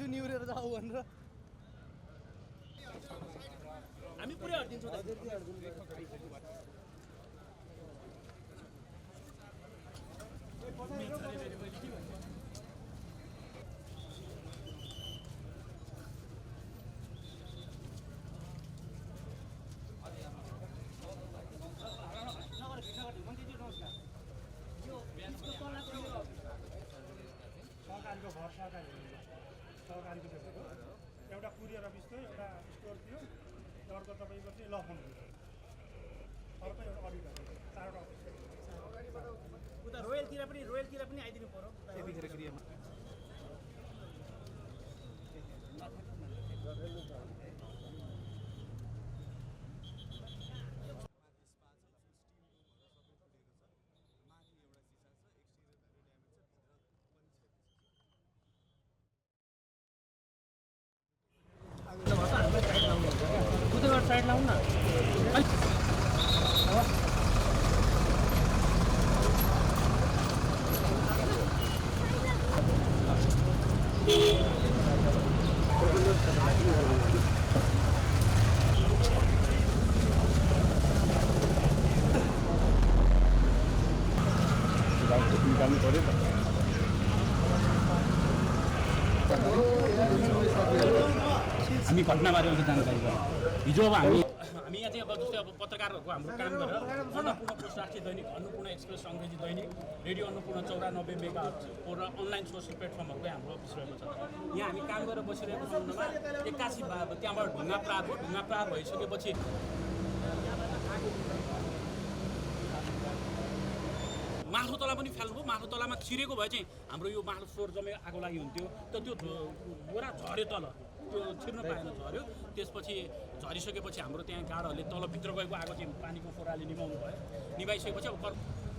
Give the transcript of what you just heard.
छु निहुरेर जाऊ भनेर हामी पुरै हट्दिन्छौँ सरकारको घर सरकारीको देखेको एउटा कुरियर अफिस थियो एउटा स्टोर थियो अर्को तपाईँको चाहिँ ल फर्म थियो अर्को एउटा अडिटर चारवटा अफिस उता रोयलतिर पनि आइदिनु पर्यो त्यतिखेर क्रियामा साइड लाउन न निकाल्नु पर्यो हामी घटनाबारे अलिक जानकारी गरौँ हिजो अब हामी यहाँ चाहिँ अब जस्तै अब पत्रकारहरूको हाम्रो काम गरेर अन्नपूर्ण पोस्ट राष्ट्रिय दैनिक अन्नपूर्ण एक्सप्रेस अङ्ग्रेजी दैनिक रेडियो अन्नपूर्ण 94 मेगाहर्जको र अनलाइन सोसल प्लेटफर्महरूकै हाम्रो अफिस रहेको छ यहाँ हामी काम गरेर बसिरहेको सम्बन्धमा एक्कासी त्यहाँबाट ढुङ्गा प्रहार भइसकेपछि माथो तला पनि फाल्नुभयो माथो तलामा छिरेको भए चाहिँ हाम्रो यो माथो स्वर जम्मै आगो लागि हुन्थ्यो त त्यो बोरा झऱ्यो तल त्यो छिर्न पाएन झऱ्यो त्यसपछि झरिसकेपछि हाम्रो त्यहाँ गाडहरूले तलभित्र गएको आगो चाहिँ पानीको फोराले निभाउनु भयो निभाइसकेपछि अब